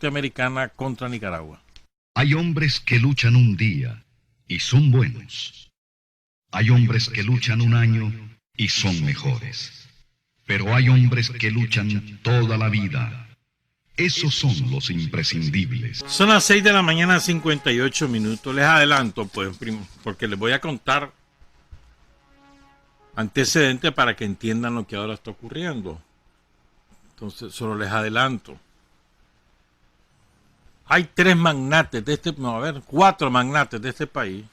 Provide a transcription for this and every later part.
norteamericana contra Nicaragua. Hay hombres que luchan un día y son buenos. Hay hombres que luchan un año y son mejores. Pero hay hombres que luchan toda la vida. Esos son los imprescindibles. Son las 6 de la mañana, 58 minutos. Les adelanto, pues, porque les voy a contar antecedentes para que entiendan lo que ahora está ocurriendo. Entonces, solo les adelanto. Hay cuatro magnates de este país,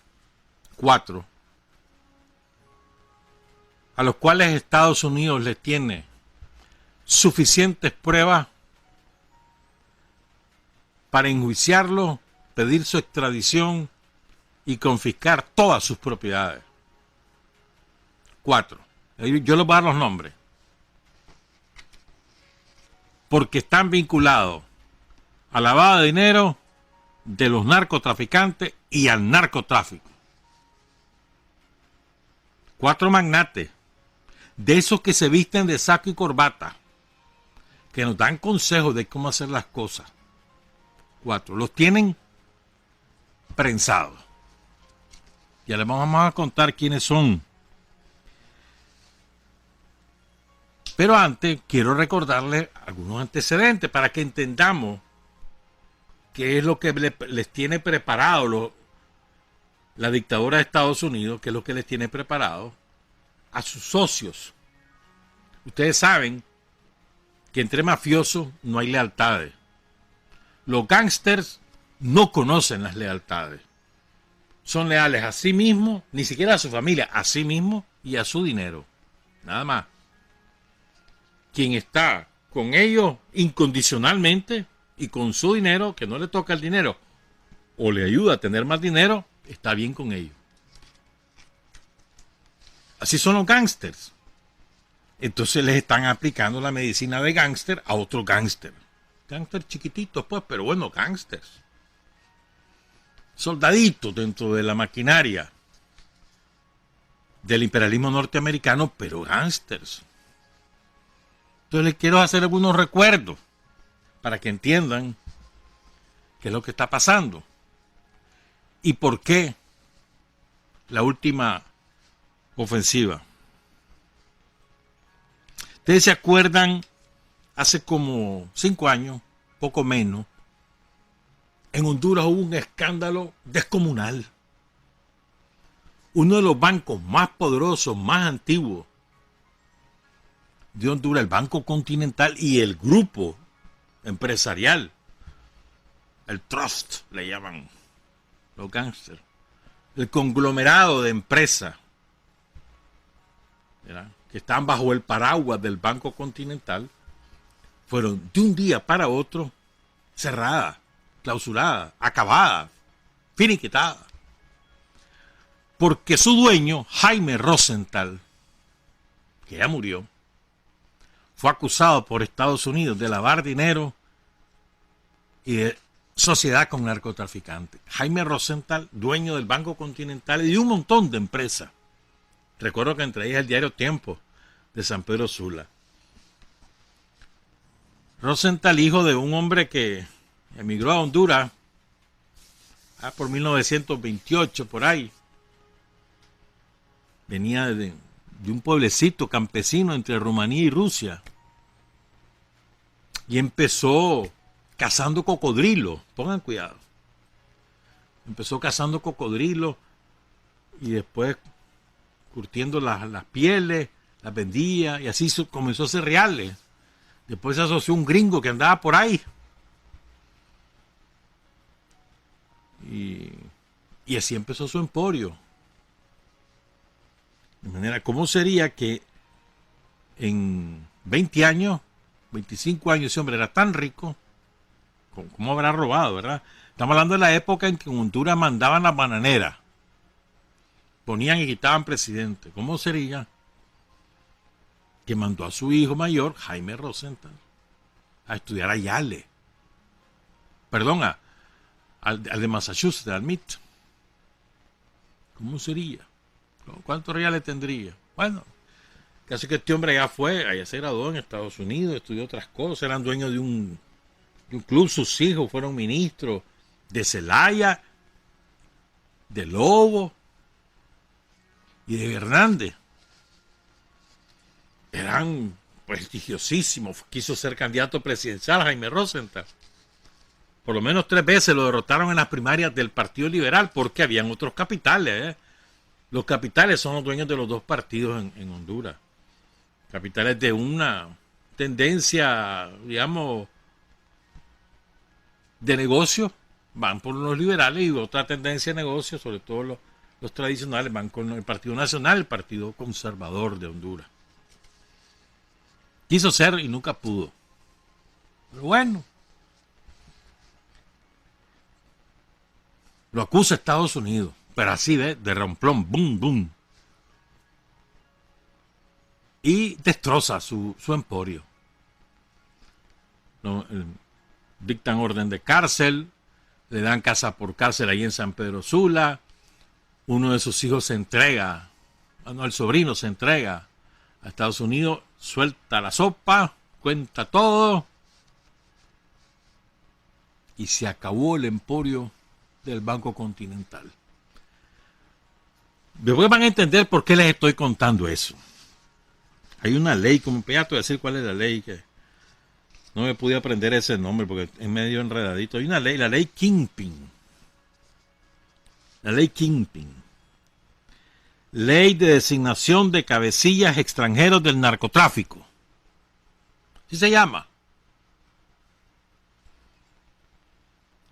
a los cuales Estados Unidos les tiene suficientes pruebas para enjuiciarlos, pedir su extradición y confiscar todas sus propiedades. 4. Yo les voy a dar los nombres. Porque están vinculados al lavado de dinero de los narcotraficantes y al narcotráfico. 4 magnates, de esos que se visten de saco y corbata, que nos dan consejos de cómo hacer las cosas. 4. Los tienen prensados. Ya les vamos a contar quiénes son. Pero antes quiero recordarles algunos antecedentes para que entendamos qué es lo que les tiene preparado la dictadura de Estados Unidos, qué es lo que les tiene preparado a sus socios. Ustedes saben que entre mafiosos no hay lealtades. Los gángsters no conocen las lealtades. Son leales a sí mismos, ni siquiera a su familia, a sí mismos y a su dinero. Nada más. Quien está con ellos incondicionalmente y con su dinero, que no le toca el dinero, o le ayuda a tener más dinero, está bien con ellos. Así son los gángsters. Entonces les están aplicando la medicina de gángster a otro gángster. Gángster chiquititos, pues, pero bueno, gángsters. Soldaditos dentro de la maquinaria del imperialismo norteamericano, pero gángsters. Entonces les quiero hacer algunos recuerdos para que entiendan qué es lo que está pasando y por qué la última ofensiva. Ustedes se acuerdan, hace como 5 años, poco menos, en Honduras hubo un escándalo descomunal. Uno de los bancos más poderosos, más antiguos de Honduras, el Banco Continental y el grupo empresarial, el trust le llaman los gángsters, el conglomerado de empresas, ¿verdad?, que están bajo el paraguas del Banco Continental, fueron de un día para otro cerradas, clausuradas, acabadas, finiquitadas, porque su dueño, Jaime Rosenthal, que ya murió, fue acusado por Estados Unidos de lavar dinero y de sociedad con narcotraficantes. Jaime Rosenthal, dueño del Banco Continental y de un montón de empresas. Recuerdo que entre ellas el diario Tiempo de San Pedro Sula. Rosenthal, hijo de un hombre que emigró a Honduras por 1928, por ahí. Venía de un pueblecito campesino entre Rumanía y Rusia. Y empezó cazando cocodrilos. Pongan cuidado. Empezó cazando cocodrilos y después curtiendo las pieles, las vendía y así comenzó a hacer reales. Después se asoció un gringo que andaba por ahí. Y así empezó su emporio. De manera, ¿cómo sería que en 20 años, 25 años, ese hombre era tan rico? ¿Cómo habrá robado, verdad? Estamos hablando de la época en que en Honduras mandaban las bananeras. Ponían y quitaban presidente. ¿Cómo sería que mandó a su hijo mayor, Jaime Rosenthal, a estudiar a Yale? Perdón, al de Massachusetts, al MIT. ¿Cómo sería? ¿Cuántos reales tendría? Bueno, casi que este hombre allá se graduó en Estados Unidos, estudió otras cosas, eran dueños de un Incluso sus hijos fueron ministros de Zelaya, de Lobo y de Hernández. Eran prestigiosísimos. Quiso ser candidato presidencial Jaime Rosenthal. Por lo menos 3 veces lo derrotaron en las primarias del Partido Liberal porque habían otros capitales. Los capitales son los dueños de los 2 partidos en Honduras. Capitales de una tendencia, digamos, de negocio, van por los liberales, y otra tendencia de negocio, sobre todo los tradicionales, van con el Partido Nacional, el Partido Conservador de Honduras. Quiso ser y nunca pudo. Pero bueno, lo acusa Estados Unidos, pero así de romplón, boom, boom. Y destroza su emporio. Dictan orden de cárcel, le dan casa por cárcel ahí en San Pedro Sula. Uno de sus hijos se entrega, el sobrino se entrega a Estados Unidos, suelta la sopa, cuenta todo, y se acabó el emporio del Banco Continental. Después van a entender por qué les estoy contando eso. Hay una ley, como ya te voy a decir cuál es la ley, que no me pude aprender ese nombre porque es medio enredadito. Hay una ley, la ley Kingpin. La ley Kingpin. Ley de designación de cabecillas extranjeros del narcotráfico. Así se llama.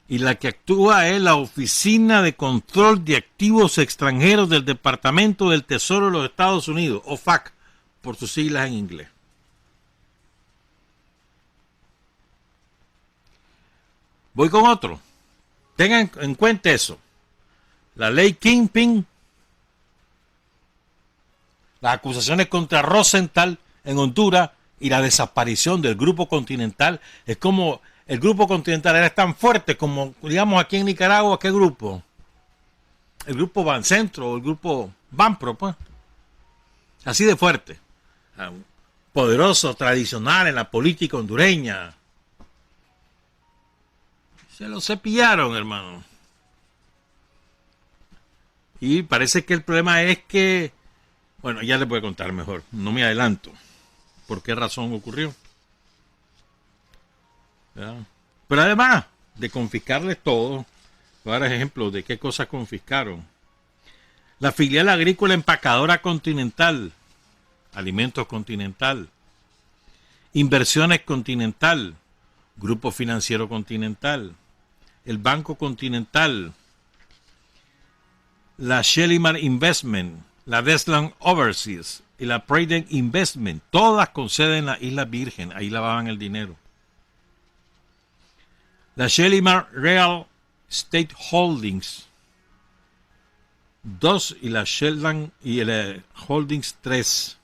Y la que actúa es la Oficina de Control de Activos Extranjeros del Departamento del Tesoro de los Estados Unidos, OFAC, por sus siglas en inglés. Voy con otro. Tengan en cuenta eso. La ley Kingpin, las acusaciones contra Rosenthal en Honduras y la desaparición del Grupo Continental. Es como el Grupo Continental era tan fuerte como, digamos, aquí en Nicaragua, ¿qué grupo? El Grupo Bancentro o el Grupo Banpro, pues. Así de fuerte. Poderoso, tradicional en la política hondureña. Se lo cepillaron, hermano. Y parece que el problema es que, bueno, ya les voy a contar mejor, no me adelanto. ¿Por qué razón ocurrió? ¿Ya? Pero además de confiscarles todo, voy a dar ejemplos de qué cosas confiscaron. La filial agrícola empacadora Continental, Alimentos Continental, Inversiones Continental, Grupo Financiero Continental, el Banco Continental, la Shalimar Investment, la Desland Overseas y la Prudent Investment, todas con sede en la Isla Virgen, ahí lavaban el dinero. La Shalimar Real Estate Holdings 2 y la Sheldon y el Holdings 3.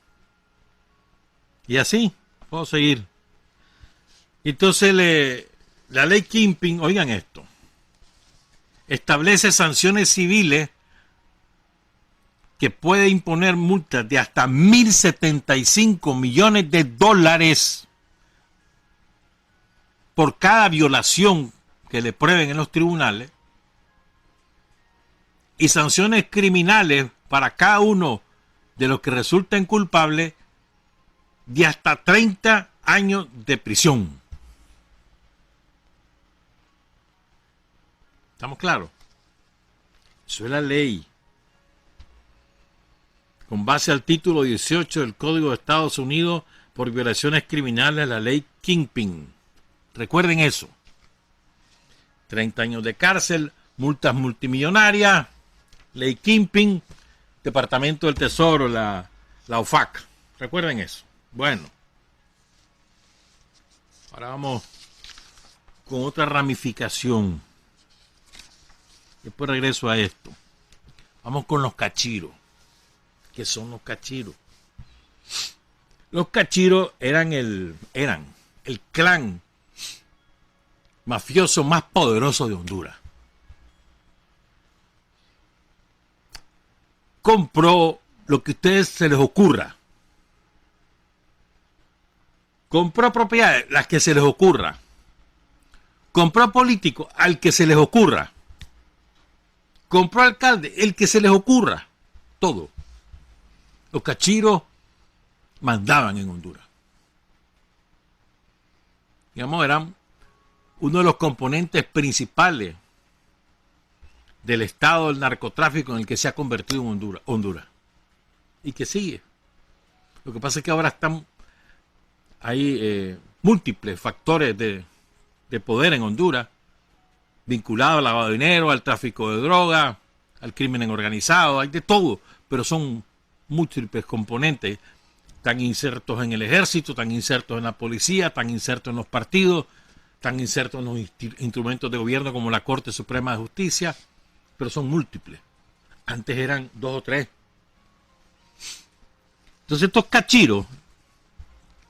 Y así, puedo seguir. Entonces la ley Kingpin, oigan esto, establece sanciones civiles que puede imponer multas de hasta $1.075 millones por cada violación que le prueben en los tribunales, y sanciones criminales para cada uno de los que resulten culpables de hasta 30 años de prisión. ¿Estamos claros? Eso es la ley. Con base al título 18 del Código de Estados Unidos por violaciones criminales, la ley Kingpin. Recuerden eso. 30 años de cárcel, multas multimillonarias, ley Kingpin, Departamento del Tesoro, la OFAC. Recuerden eso. Bueno. Ahora vamos con otra ramificación. Después regreso a esto. Vamos con los cachiros. ¿Qué son los cachiros? Los cachiros eran el clan mafioso más poderoso de Honduras. Compró lo que a ustedes se les ocurra. Compró propiedades, las que se les ocurra. Compró político al que se les ocurra. Compró alcalde, el que se les ocurra. Todo. Los cachiros mandaban en Honduras. Digamos, eran uno de los componentes principales del estado del narcotráfico en el que se ha convertido en Honduras. Y que sigue. Lo que pasa es que ahora hay múltiples factores de poder en Honduras, vinculados al lavado de dinero, al tráfico de droga, al crimen organizado, hay de todo, pero son múltiples componentes. Están insertos en el ejército, están insertos en la policía, están insertos en los partidos, están insertos en los instrumentos de gobierno como la Corte Suprema de Justicia, pero son múltiples. Antes eran 2 o 3. Entonces estos cachiros,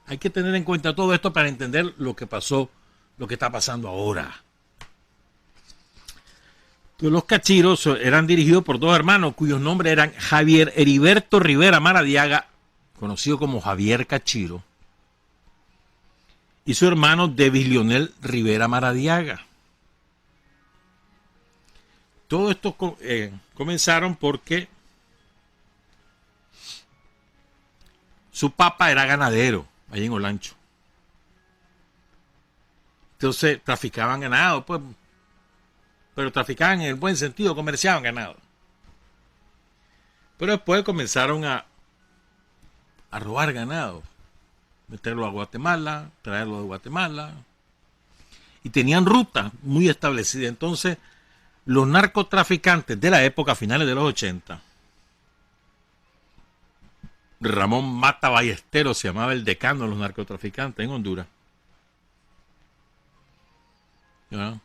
hay que tener en cuenta todo esto para entender lo que pasó, lo que está pasando ahora. Entonces, los cachiros eran dirigidos por 2 hermanos cuyos nombres eran Javier Heriberto Rivera Maradiaga, conocido como Javier Cachiro, y su hermano David Leonel Rivera Maradiaga. Todo esto comenzaron porque su papá era ganadero allí en Olancho. Entonces traficaban ganado, pues, pero traficaban en el buen sentido, comerciaban ganado. Pero después comenzaron a robar ganado, meterlo a Guatemala, traerlo de Guatemala, y tenían rutas muy establecidas. Entonces, los narcotraficantes de la época, finales de los 80, Ramón Mata Ballesteros se llamaba el decano de los narcotraficantes en Honduras, ¿no?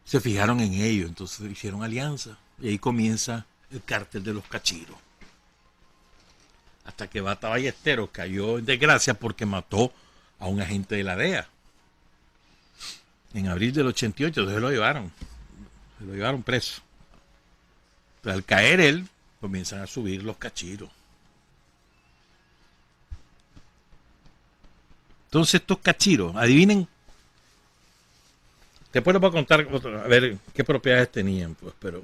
Se fijaron en ello, entonces hicieron alianza, y ahí comienza el cártel de los cachiros. Hasta que Mata Ballesteros cayó en desgracia porque mató a un agente de la DEA en abril del 88. Entonces se lo llevaron preso. Pero al caer él, comienzan a subir los cachiros. Entonces estos cachiros, adivinen, después les voy a contar a ver qué propiedades tenían, pues, pero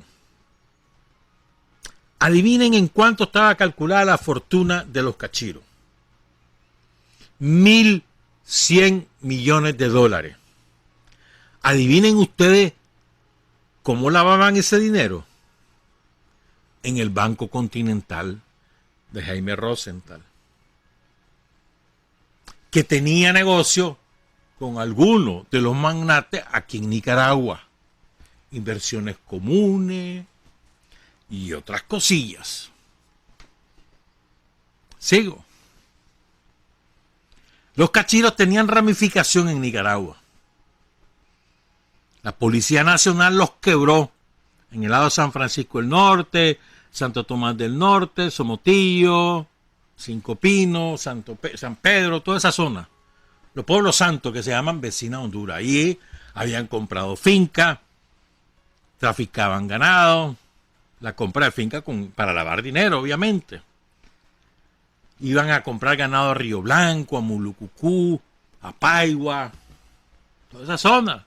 adivinen en cuánto estaba calculada la fortuna de los cachiros. 1.100 millones de dólares. Adivinen ustedes cómo lavaban ese dinero. En el Banco Continental de Jaime Rosenthal, que tenía negocio con algunos de los magnates aquí en Nicaragua. Inversiones comunes y otras cosillas. Sigo. Los cachiros tenían ramificación en Nicaragua. La Policía Nacional los quebró en el lado de San Francisco del Norte, Santo Tomás del Norte, Somotillo, Cinco Pinos, San Pedro, toda esa zona. Los pueblos santos que se llaman vecinas de Honduras. Ahí habían comprado finca, traficaban ganado, la compra de finca para lavar dinero, obviamente. Iban a comprar ganado a Río Blanco, a Mulucucú, a Paigua, toda esa zona.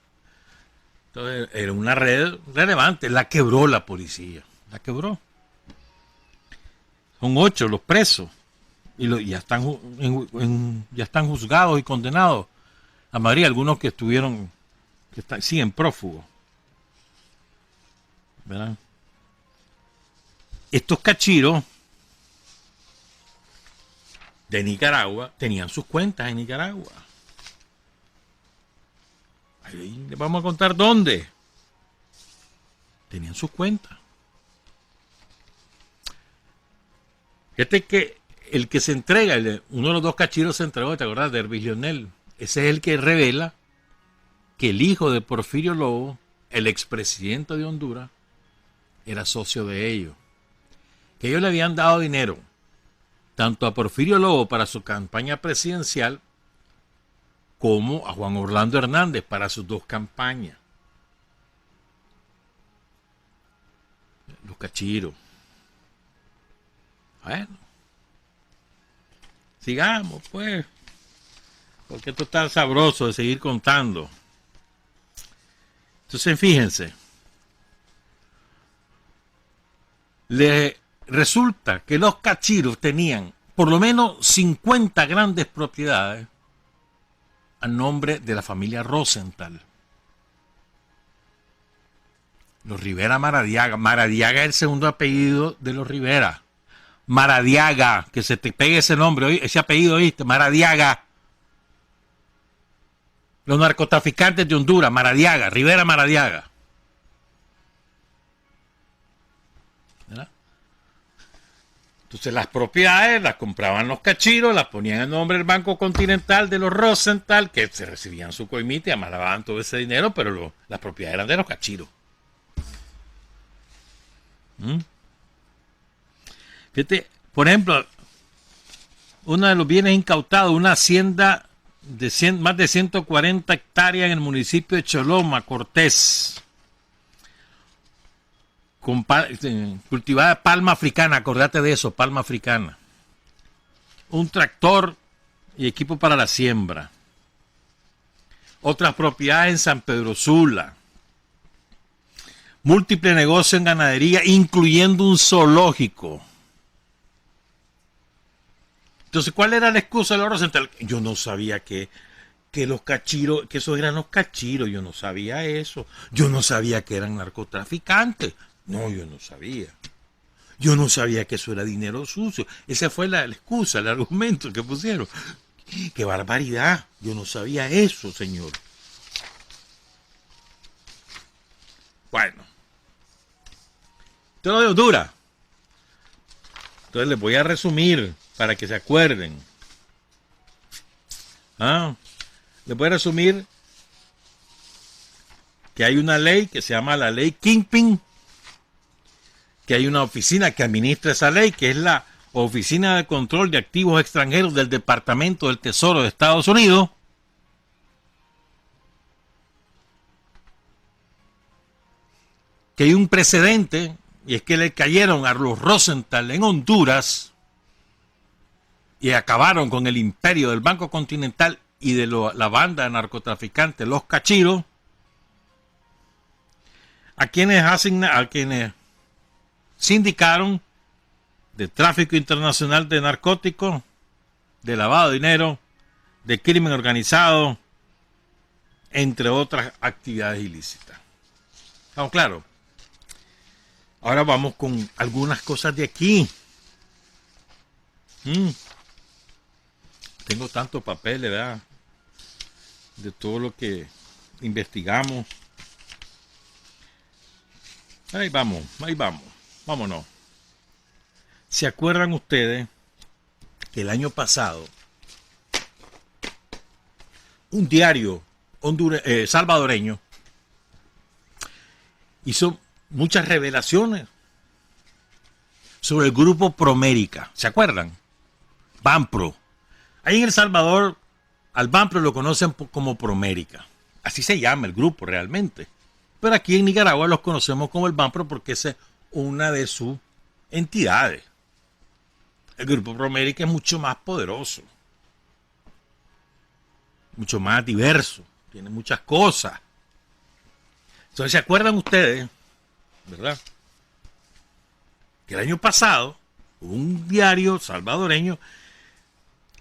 Entonces era una red relevante. La quebró la policía, la quebró. Son 8 los presos y ya están juzgados y condenados. La mayoría, algunos que siguen prófugos, ¿verdad? Estos cachiros de Nicaragua tenían sus cuentas en Nicaragua. Ahí les vamos a contar dónde. Tenían sus cuentas. Fíjate que el que se entrega, uno de los 2 cachiros se entregó, ¿te acuerdas? De David Leonel. Ese es el que revela que el hijo de Porfirio Lobo, el expresidente de Honduras, era socio de ellos. Que ellos le habían dado dinero tanto a Porfirio Lobo para su campaña presidencial como a Juan Orlando Hernández para sus 2 campañas. Los cachiros. Bueno, sigamos pues, porque esto está sabroso de seguir contando. Entonces, fíjense, le resulta que los cachiros tenían por lo menos 50 grandes propiedades a nombre de la familia Rosenthal. Los Rivera Maradiaga. Maradiaga es el segundo apellido de los Rivera. Maradiaga, que se te pegue ese nombre, ese apellido, ¿oíste? Maradiaga. Los narcotraficantes de Honduras, Maradiaga, Rivera Maradiaga. ¿Verdad? Entonces las propiedades las compraban los cachiros, las ponían en nombre del Banco Continental de los Rosenthal, que se recibían su coimita y amalaban todo ese dinero, pero las propiedades eran de los cachiros. Fíjate, por ejemplo, uno de los bienes incautados, una hacienda de más de 140 hectáreas en el municipio de Choloma, Cortés, cultivada palma africana, acordate de eso, palma africana. Un tractor y equipo para la siembra. Otras propiedades en San Pedro Sula. Múltiple negocio en ganadería, incluyendo un zoológico. Entonces, ¿cuál era la excusa de los Rosenthal? Yo no sabía que los cachiros, que esos eran los cachiros, yo no sabía eso. Yo no sabía que eran narcotraficantes. No, yo no sabía. Yo no sabía que eso era dinero sucio. Esa fue la excusa, el argumento que pusieron. ¡Qué barbaridad! Yo no sabía eso, señor. Bueno. Esto es lo de Honduras. Entonces les voy a resumir para que se acuerden. Les voy a resumir que hay una ley que se llama la ley Kingpin, que hay una oficina que administra esa ley, que es la Oficina de Control de Activos Extranjeros del Departamento del Tesoro de Estados Unidos. Que hay un precedente, y es que le cayeron a los Rosenthal en Honduras y acabaron con el imperio del Banco Continental y de la banda de narcotraficantes, los cachiros, a quienes sindicaron de tráfico internacional de narcóticos, de lavado de dinero, de crimen organizado, entre otras actividades ilícitas. ¿Estamos claros? Ahora vamos con algunas cosas de aquí. Tengo tanto papel, ¿verdad? De todo lo que investigamos. Ahí vamos. Vámonos. ¿Se acuerdan ustedes que el año pasado un diario salvadoreño hizo muchas revelaciones sobre el grupo Promérica? ¿Se acuerdan? Banpro. Ahí en El Salvador al Banpro lo conocen como Promérica. Así se llama el grupo realmente. Pero aquí en Nicaragua los conocemos como el Banpro porque esa es una de sus entidades. El grupo Promérica es mucho más poderoso, mucho más diverso, tiene muchas cosas. Entonces, ¿se acuerdan ustedes, verdad? Que el año pasado hubo un diario salvadoreño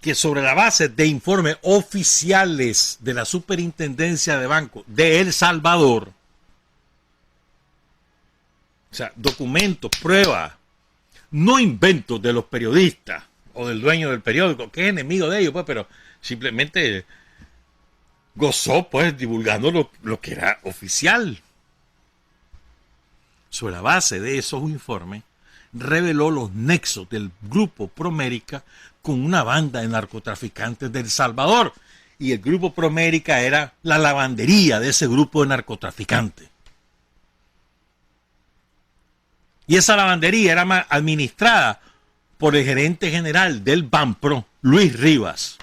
que, sobre la base de informes oficiales de la Superintendencia de Banco de El Salvador, o sea, documentos, pruebas, no inventos de los periodistas o del dueño del periódico, que es enemigo de ellos, pues, pero simplemente gozó, pues, divulgando lo que era oficial. Sobre la base de esos informes, reveló los nexos del grupo Promérica con una banda de narcotraficantes de El Salvador. Y el grupo Promérica era la lavandería de ese grupo de narcotraficantes. Y esa lavandería era administrada por el gerente general del Banpro, Luis Rivas,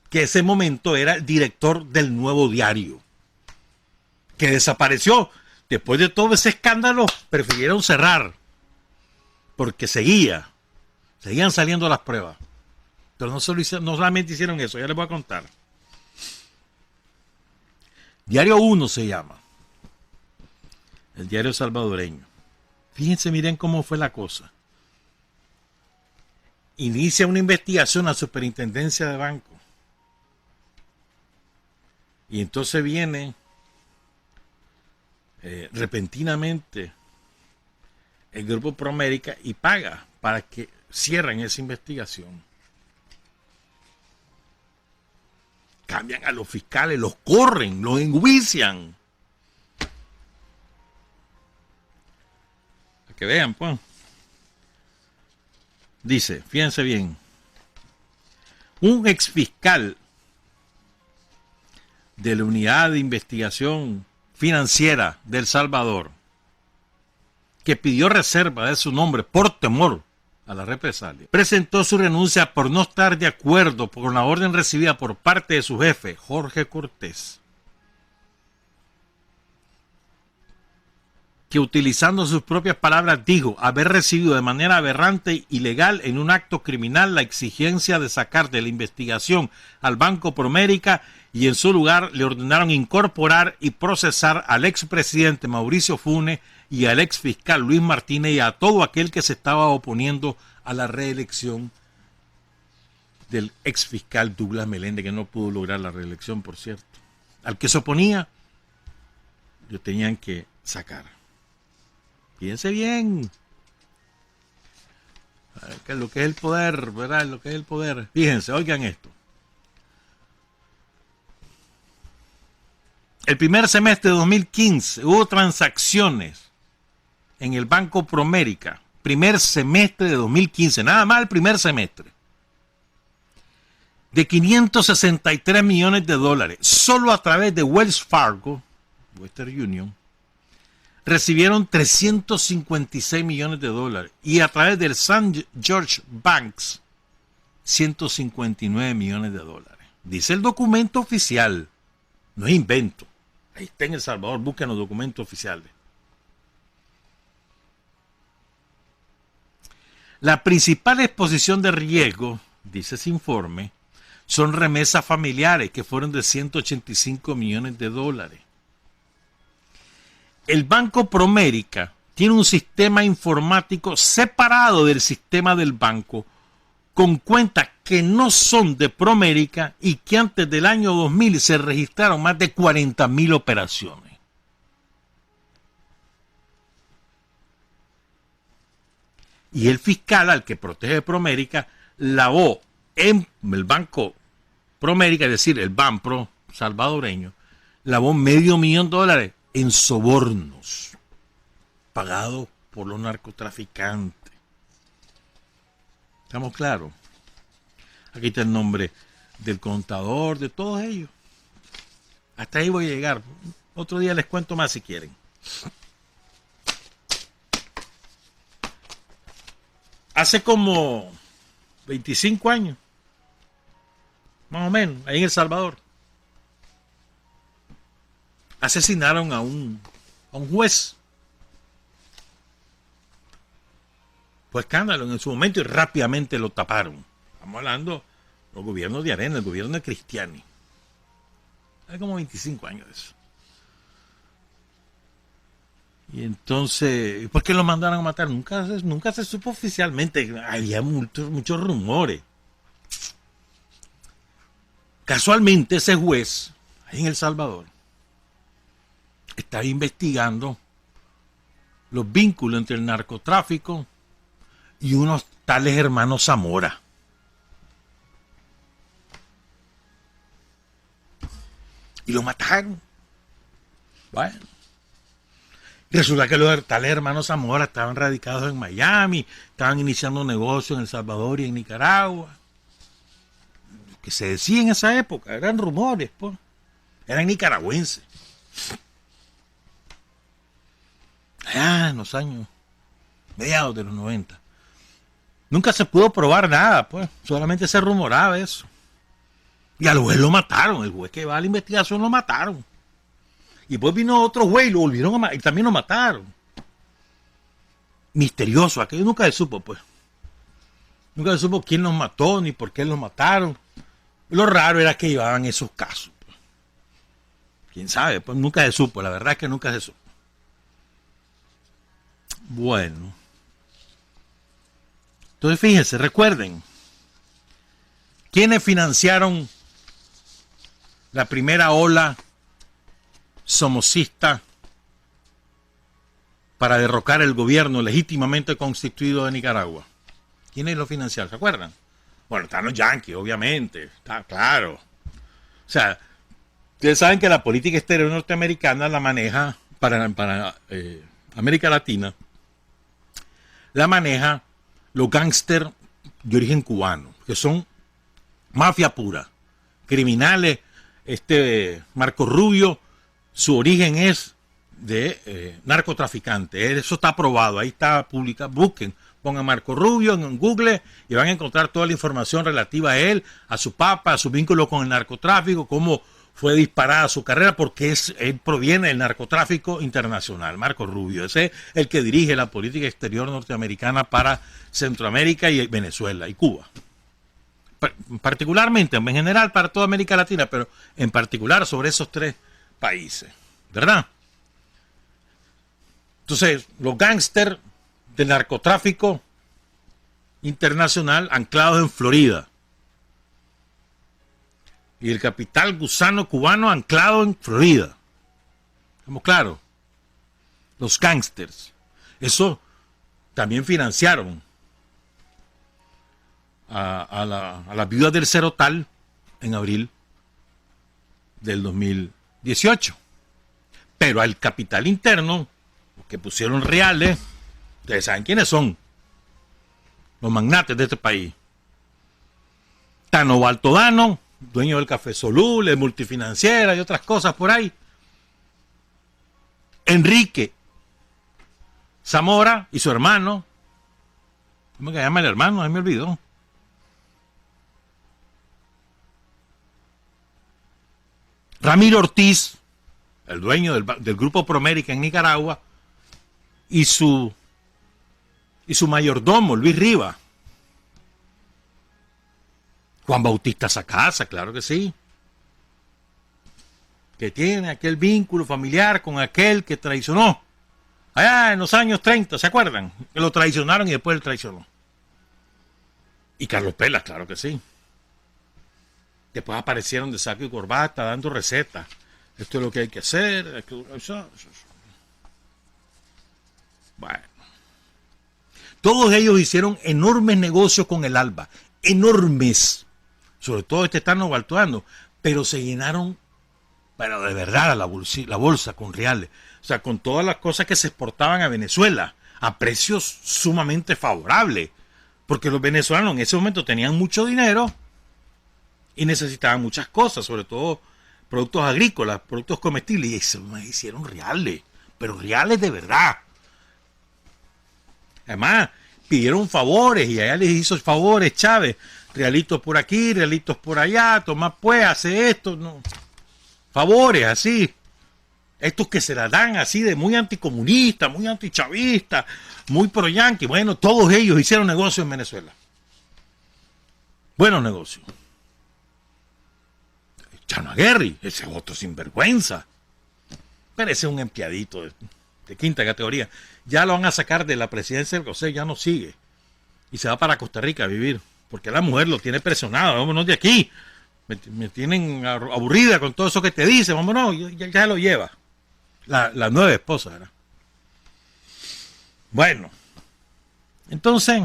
que en ese momento era el director del Nuevo Diario, que desapareció. Después de todo ese escándalo, prefirieron cerrar, porque seguían saliendo las pruebas. Pero no solamente hicieron eso, ya les voy a contar. Diario 1 se llama. el diario salvadoreño. Fíjense, miren cómo fue la cosa. Inicia una investigación a la superintendencia de banco. Y entonces viene repentinamente el Grupo Promérica y paga para que cierren esa investigación. Cambian a los fiscales, los corren, los enjuician. Para que vean, pues. Dice, fíjense bien, un exfiscal de la Unidad de Investigación Financiera de El Salvador, que pidió reserva de su nombre por temor a la represalia, presentó su renuncia por no estar de acuerdo con la orden recibida por parte de su jefe, Jorge Cortés, que utilizando sus propias palabras dijo haber recibido de manera aberrante e ilegal en un acto criminal la exigencia de sacar de la investigación al Banco Promérica y en su lugar le ordenaron incorporar y procesar al expresidente Mauricio Funes y al exfiscal Luis Martínez y a todo aquel que se estaba oponiendo a la reelección del exfiscal Douglas Meléndez, que no pudo lograr la reelección, por cierto. Al que se oponía, lo tenían que sacar. Fíjense bien. Que lo que es el poder, ¿verdad? Lo que es el poder. Fíjense, oigan esto. El primer semestre de 2015 hubo transacciones en el Banco Promérica. Primer semestre de 2015, nada más el primer semestre. De 563 millones de dólares. Solo a través de Wells Fargo, Western Union, recibieron 356 millones de dólares y a través del St. George Banks 159 millones de dólares. Dice el documento oficial, no es invento. Ahí está en El Salvador, busquen los documentos oficiales. La principal exposición de riesgo, dice ese informe, son remesas familiares que fueron de 185 millones de dólares. El Banco Promérica tiene un sistema informático separado del sistema del banco, con cuentas que no son de Promérica y que antes del año 2000 se registraron más de 40.000 operaciones. Y el fiscal al que protege Promérica lavó en el Banco Promérica, es decir, el Banpro salvadoreño, lavó $500,000 en sobornos pagados por los narcotraficantes. ¿Estamos claros? Aquí está el nombre del contador, de todos ellos. Hasta ahí voy a llegar. Otro día les cuento más si quieren. Hace como 25 años, más o menos, ahí en El Salvador, asesinaron a un juez. Fue escándalo en su momento y rápidamente lo taparon. Estamos hablando del gobierno de Arena, el gobierno de Cristiani. Hace como 25 años de eso. Y entonces, ¿por qué lo mandaron a matar? Nunca se supo oficialmente. Había muchos rumores. Casualmente ese juez, ahí en El Salvador, estaba investigando los vínculos entre el narcotráfico y unos tales hermanos Zamora. Y lo mataron. Bueno. Y resulta que los tales hermanos Zamora estaban radicados en Miami, estaban iniciando negocios en El Salvador y en Nicaragua. Que se decía en esa época, eran rumores, pues. Eran nicaragüenses. Allá en los años mediados de los 90. Nunca se pudo probar nada, pues. Solamente se rumoraba eso. Y al juez lo mataron. El juez que va a la investigación lo mataron. Y después vino otro juez y lo volvieron a matar. Y también lo mataron. Misterioso. Aquello nunca se supo, pues. Nunca se supo quién los mató ni por qué los mataron. Lo raro era que llevaban esos casos. Pues. Quién sabe, pues nunca se supo. La verdad es que nunca se supo. Bueno. Entonces fíjense, recuerden, ¿quiénes financiaron la primera ola somocista para derrocar el gobierno legítimamente constituido de Nicaragua? ¿Quiénes lo financiaron? ¿Se acuerdan? Bueno, están los yanquis, obviamente, está claro. O sea, ustedes saben que la política exterior norteamericana la maneja para América Latina, la maneja los gángsters de origen cubano, que son mafia pura, criminales. Marco Rubio, su origen es de narcotraficante. Eso está probado, ahí está publicado. Busquen, pongan Marco Rubio en Google y van a encontrar toda la información relativa a él, a su papá, a su vínculo con el narcotráfico, cómo fue disparada su carrera, porque él proviene del narcotráfico internacional. Marco Rubio, ese es el que dirige la política exterior norteamericana para Centroamérica y Venezuela y Cuba. Particularmente, en general para toda América Latina, pero en particular sobre esos tres países, ¿verdad? Entonces, los gángsters del narcotráfico internacional anclados en Florida y el capital gusano cubano anclado en Florida. ¿Estamos claros? Los gángsters. Eso también financiaron a las viudas del Cerotal en abril del 2018. Pero al capital interno, que pusieron reales, ustedes saben quiénes son los magnates de este país. Tano Baltodano, dueño del Café Soluble, multifinanciera y otras cosas por ahí. Enrique Zamora y su hermano. ¿Cómo se llama el hermano? Ahí me olvidó. Ramiro Ortiz, el dueño del Grupo Promérica en Nicaragua, y su mayordomo, Luis Riva. Juan Bautista Sacasa, claro que sí. Que tiene aquel vínculo familiar con aquel que traicionó. Allá en los años 30, ¿se acuerdan? Que lo traicionaron y después él traicionó. Y Carlos Pelas, claro que sí. Después aparecieron de saco y corbata dando recetas. Esto es lo que hay que hacer. Bueno. Todos ellos hicieron enormes negocios con el ALBA. Enormes. Sobre todo Tano Baltodano. Pero se llenaron, pero de verdad, la bolsa con reales. O sea, con todas las cosas que se exportaban a Venezuela. A precios sumamente favorables. Porque los venezolanos en ese momento tenían mucho dinero y necesitaban muchas cosas, sobre todo productos agrícolas, productos comestibles, y se me hicieron reales, pero reales de verdad. Además, pidieron favores y allá les hizo favores Chávez, realitos por aquí, realitos por allá, toma pues, hace esto, no. Favores así, estos que se la dan así de muy anticomunista, muy antichavista, muy pro yanqui. Bueno, todos ellos hicieron negocios en Venezuela. Buenos negocios. Chano Aguirre, ese es otro sinvergüenza. Pero ese es un empleadito de quinta categoría. Ya lo van a sacar de la presidencia del Consejo, ya no sigue. Y se va para Costa Rica a vivir. Porque la mujer lo tiene presionado. Vámonos de aquí. Me tienen aburrida con todo eso que te dice. Vámonos, ya lo lleva. La nueva esposa, ¿verdad? Bueno. Entonces,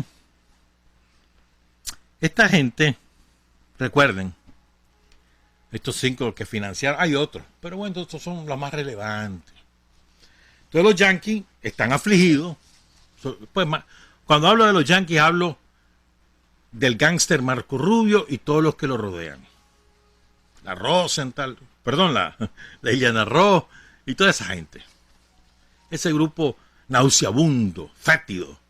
esta gente, recuerden, estos 5 que financiaron, hay otros, pero bueno, estos son los más relevantes. Entonces los yanquis están afligidos. Pues, cuando hablo de los yanquis, hablo del gángster Marco Rubio y todos los que lo rodean. La Rosenthal, perdón, la Illana Ross y toda esa gente. Ese grupo nauseabundo, fétido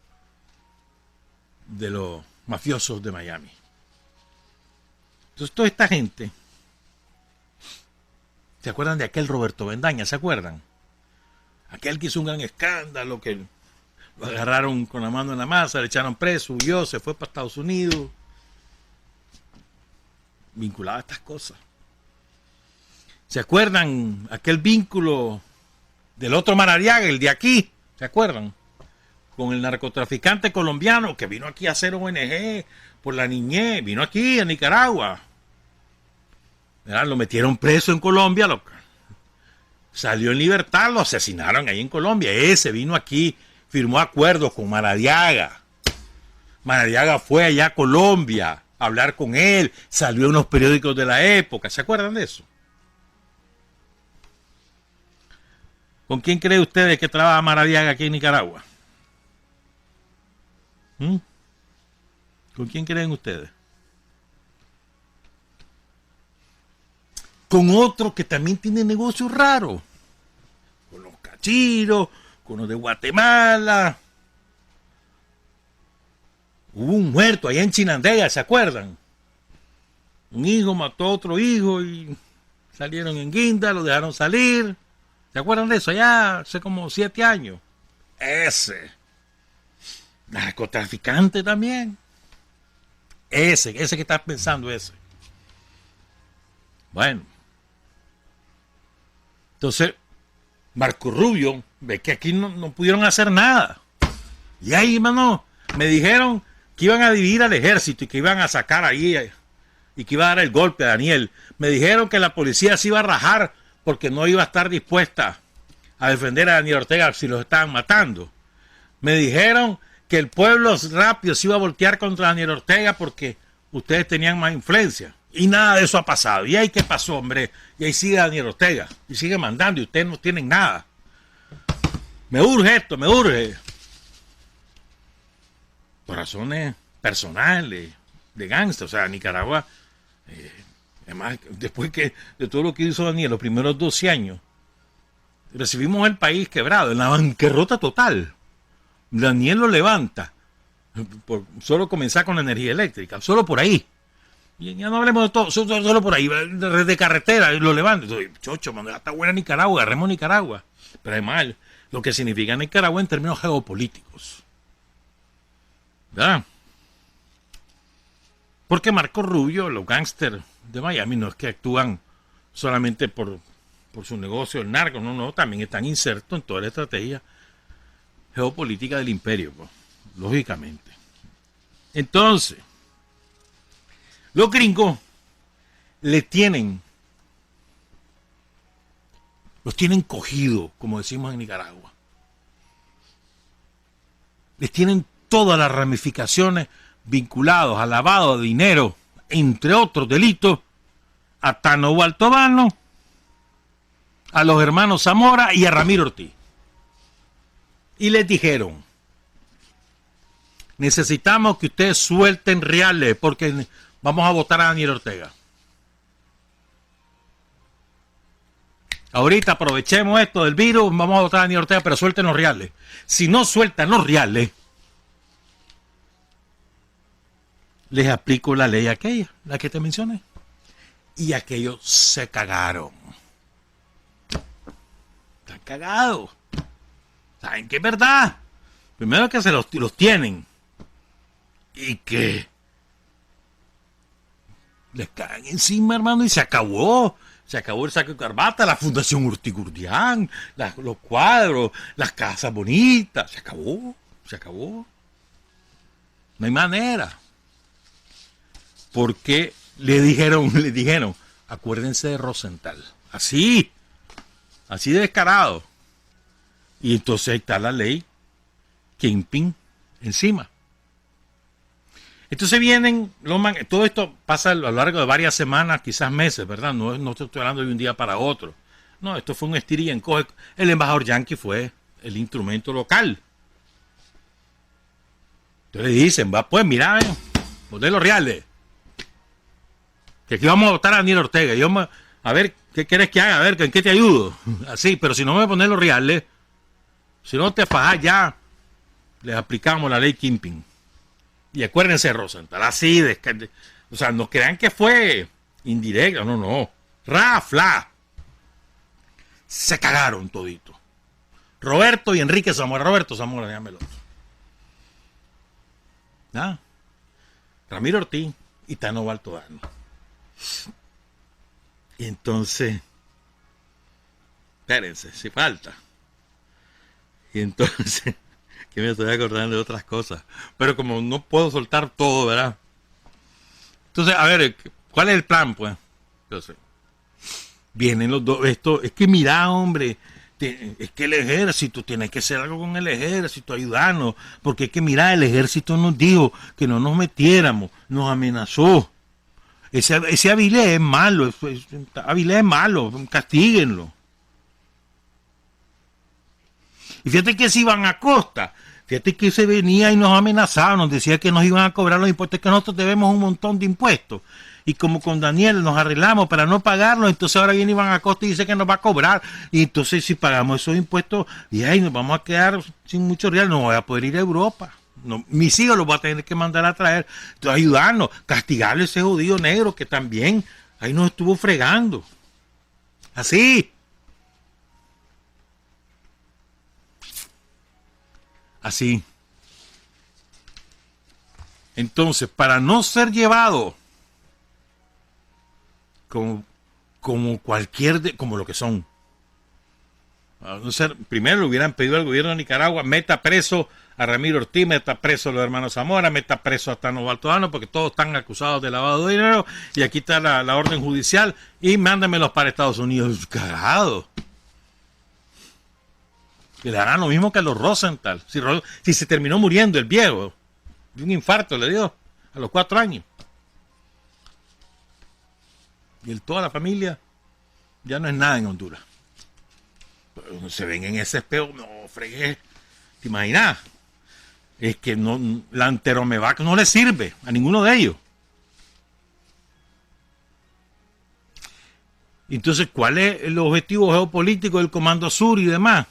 de los mafiosos de Miami. Entonces toda esta gente, ¿se acuerdan de aquel Roberto Bendaña? ¿Se acuerdan? Aquel que hizo un gran escándalo, que lo agarraron con la mano en la masa, le echaron preso, huyó, se fue para Estados Unidos. Vinculado a estas cosas. ¿Se acuerdan aquel vínculo del otro Marariaga, el de aquí? ¿Se acuerdan? con el narcotraficante colombiano que vino aquí a hacer ONG por la niñez, vino aquí a Nicaragua. ¿Verdad? Lo metieron preso en Colombia, salió en libertad, lo asesinaron ahí en Colombia. Ese vino aquí, firmó acuerdos con Maradiaga. Maradiaga fue allá a Colombia a hablar con él, salió en unos periódicos de la época. ¿Se acuerdan de eso? ¿Con quién cree ustedes que trabaja Maradiaga aquí en Nicaragua? ¿Con quién creen ustedes? Con otro que también tiene negocios raros. Con los cachiros, con los de Guatemala. Hubo un muerto allá en Chinandega, ¿se acuerdan? Un hijo mató a otro hijo y salieron en guinda, lo dejaron salir. ¿Se acuerdan de eso? Allá hace como 7 años. Ese. Narcotraficante también. Ese que estás pensando, ese. Bueno. Entonces, Marco Rubio ve que aquí no pudieron hacer nada. Y ahí, hermano, me dijeron que iban a dividir al ejército y que iban a sacar ahí y que iba a dar el golpe a Daniel. Me dijeron que la policía se iba a rajar porque no iba a estar dispuesta a defender a Daniel Ortega si los estaban matando. Me dijeron que el pueblo rápido se iba a voltear contra Daniel Ortega porque ustedes tenían más influencia. Y nada de eso ha pasado. ¿Y ahí qué pasó, hombre? Y ahí sigue Daniel Ortega. Y sigue mandando y ustedes no tienen nada. Me urge esto, me urge. Por razones personales, de gángster. O sea, Nicaragua, además, después de todo lo que hizo Daniel, los primeros 12 años, recibimos el país quebrado, en la bancarrota total. Daniel lo levanta. Por solo comenzar con la energía eléctrica, solo por ahí. Y ya no hablemos de todo, solo por ahí, de carretera, lo levanta. Chocho, mano, ya está buena Nicaragua, agarremos Nicaragua. Pero además, lo que significa Nicaragua en términos geopolíticos. ¿Verdad? Porque Marco Rubio, los gángsters de Miami, no es que actúan solamente por su negocio, el narco, no, también están insertos en toda la estrategia geopolítica del imperio, pues, lógicamente. Entonces, los gringos los tienen cogidos, como decimos en Nicaragua. Les tienen todas las ramificaciones vinculadas al lavado de dinero, entre otros delitos, a Tano Baltovano, a los hermanos Zamora y a Ramiro Ortiz. Y les dijeron, necesitamos que ustedes suelten reales porque vamos a votar a Daniel Ortega. Ahorita aprovechemos esto del virus, vamos a votar a Daniel Ortega, pero suelten los reales. Si no sueltan los reales, les aplico la ley aquella, la que te mencioné. Y aquellos se cagaron. Están cagados. ¿Saben qué es verdad? Primero que se los tienen. Y que les caen encima, hermano, y se acabó. Se acabó el saco de corbata, la Fundación Urtigurdián, los cuadros, las casas bonitas. Se acabó. No hay manera. Porque le dijeron, acuérdense de Rosenthal. Así de descarado. Y entonces ahí está la ley Kingpin encima. Entonces vienen, todo esto pasa a lo largo de varias semanas, quizás meses, ¿verdad? No estoy hablando de un día para otro. No, esto fue un estira y encoge. El embajador yanqui fue el instrumento local. Entonces le dicen, va pues, mira, ponle los reales. Que aquí vamos a votar a Daniel Ortega. A ver, ¿qué quieres que haga? A ver, ¿en qué te ayudo? Así, pero si no me pones los reales, si no te fajas ya, les aplicamos la ley Kingpin. Y acuérdense, Rosenthal, así o sea, no crean que fue indirecto, no. Rafla. Se cagaron todito. Roberto y Enrique Zamora. Roberto Zamora, déjamelo. ¿Ah? Ramiro Ortiz y Tano Baltovano. Y entonces, espérense, si falta. Y entonces, Que me estoy acordando de otras cosas. Pero como no puedo soltar todo, ¿verdad? Entonces, a ver, ¿cuál es el plan, pues? Entonces, vienen los dos. Esto, es que mira, hombre, es que el ejército, tiene que hacer algo con el ejército, ayudarnos. Porque es que mira, el ejército nos dijo que no nos metiéramos, nos amenazó. Ese Avilés es malo, Avilés es malo, castíguenlo. Y fíjate que si iban a costa, fíjate que se venía y nos amenazaba, nos decía que nos iban a cobrar los impuestos, que nosotros debemos un montón de impuestos. Y como con Daniel nos arreglamos para no pagarlos, entonces ahora viene Iván Acosta y dice que nos va a cobrar. Y entonces si pagamos esos impuestos, y ahí nos vamos a quedar sin mucho real, no voy a poder ir a Europa. No, mis hijos los voy a tener que mandar a traer, entonces ayudarnos, castigarle a ese judío negro que también ahí nos estuvo fregando. Así. Así. Entonces, para no ser llevado como cualquier, como lo que son. No ser, primero le hubieran pedido al gobierno de Nicaragua, meta preso a Ramiro Ortiz, meta preso a los hermanos Zamora, meta preso a Tano Baltodano, porque todos están acusados de lavado de dinero, y aquí está la orden judicial, y mándamelos para Estados Unidos. Cagado. Que le harán lo mismo que a los Rosenthal. Si se terminó muriendo el viejo, de un infarto le dio a los 4 años. Y toda la familia ya no es nada en Honduras. Pero se ven en ese espejo, no fregué. ¿Te imaginas? Es que no, la Anteromevac no le sirve a ninguno de ellos. Entonces, ¿cuál es el objetivo geopolítico del Comando Sur y demás?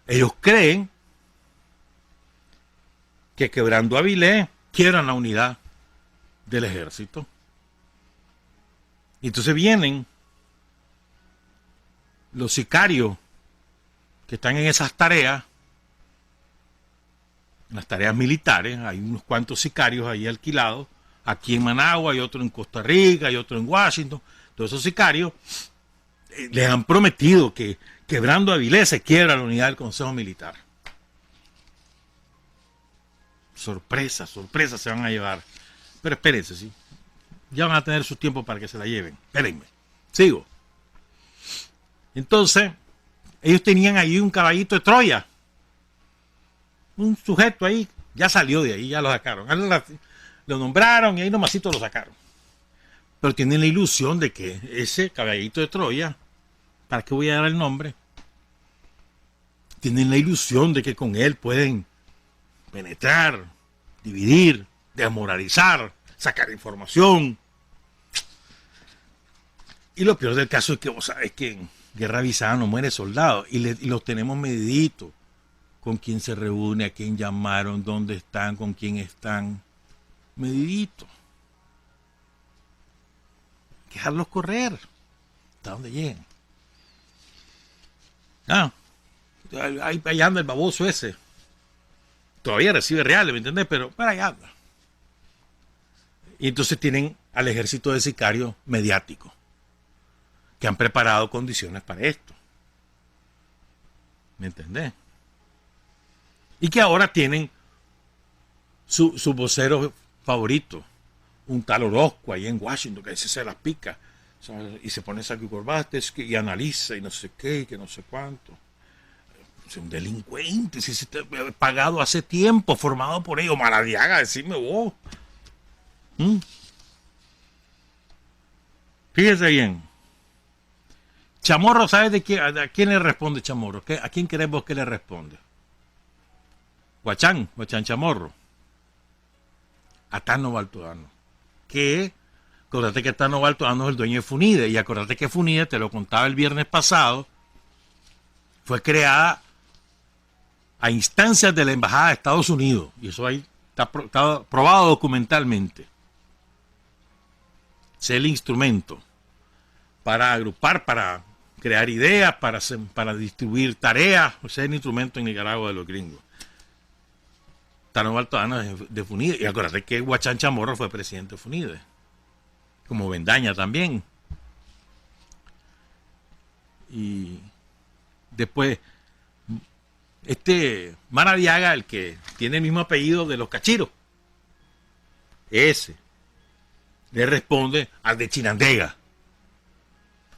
Ellos creen que quebrando Avilés quiebran la unidad del ejército. Y entonces vienen los sicarios que están en esas tareas, en las tareas militares. Hay unos cuantos sicarios ahí alquilados, aquí en Managua, hay otro en Costa Rica, hay otro en Washington. Todos esos sicarios les han prometido que quebrando Avilés se quiebra la unidad del Consejo Militar. Sorpresa, sorpresa se van a llevar. Pero espérense, ¿sí? Ya van a tener su tiempo para que se la lleven. Espérenme. Sigo. Entonces, ellos tenían ahí un caballito de Troya. Un sujeto ahí. Ya salió de ahí, ya lo sacaron. Lo nombraron y ahí nomasito lo sacaron. Pero tienen la ilusión de que ese caballito de Troya, ¿para qué voy a dar el nombre? Tienen la ilusión de que con él pueden penetrar, dividir, desmoralizar, sacar información. Y lo peor del caso es que vos sabés que en guerra avisada no muere soldado y los tenemos mediditos. Con quién se reúne, a quién llamaron, dónde están, con quién están. Medidito. Dejarlos correr hasta donde lleguen. Ahí anda el baboso ese. Todavía recibe reales, ¿me entendés? Pero para allá anda. Y entonces tienen al ejército de sicarios mediáticos que han preparado condiciones para esto. ¿Me entendés? Y que ahora tienen su vocero favorito, un tal Orozco ahí en Washington, que ese se las pica, y se pone saco y corbata y analiza y no sé qué, y que no sé cuánto. Es un delincuente, si se te ha pagado hace tiempo, formado por ellos. Maradiaga, decime vos. Fíjese bien. Chamorro, ¿sabes a quién le responde Chamorro? ¿A quién querés vos que le responde? Guachán Chamorro. A Tano Baltodano. Acordate que Tano Baltodano es el dueño de Funide. Y acordate que Funide, te lo contaba el viernes pasado, fue creada a instancias de la Embajada de Estados Unidos. Y eso ahí está probado documentalmente. Es el instrumento para agrupar, para crear ideas, para distribuir tareas. Ese es el instrumento en Nicaragua de los gringos. Tano Baltodano de Funide. Y acuérdate que Guachán Chamorro fue presidente de Funide. Como Bendaña también. Y después Maradiaga, el que tiene el mismo apellido de los Cachiros, ese le responde al de Chinandega.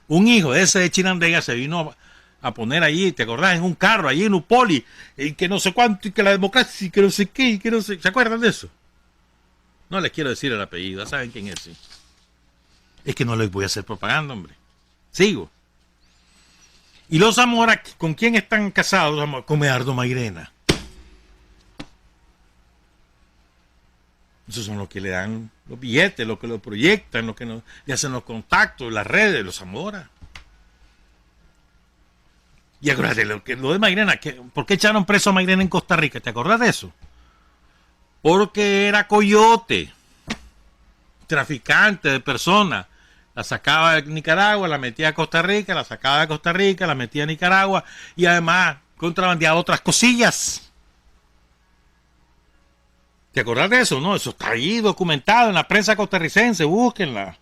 Un hijo de ese de Chinandega se vino a poner allí, ¿te acordás? En un carro, allí en Upoli, y que no sé cuánto, y que la democracia, y que no sé qué, y que no sé... ¿Se acuerdan de eso? No les quiero decir el apellido, ya saben quién es, sí. Es que no les voy a hacer propaganda, hombre. Sigo. Y los Zamora, ¿con quién están casados? Con Medardo Mairena. Esos son los que le dan los billetes, los que lo proyectan, los que le hacen los contactos, las redes, los Zamora. Y acuérdate, lo de Mairena, ¿por qué echaron preso a Mairena en Costa Rica? ¿Te acordás de eso? Porque era coyote, traficante de personas. La sacaba de Nicaragua, la metía a Costa Rica, la sacaba de Costa Rica, la metía a Nicaragua y además contrabandeaba otras cosillas. ¿Te acordás de eso? No, eso está ahí documentado en la prensa costarricense, búsquenla.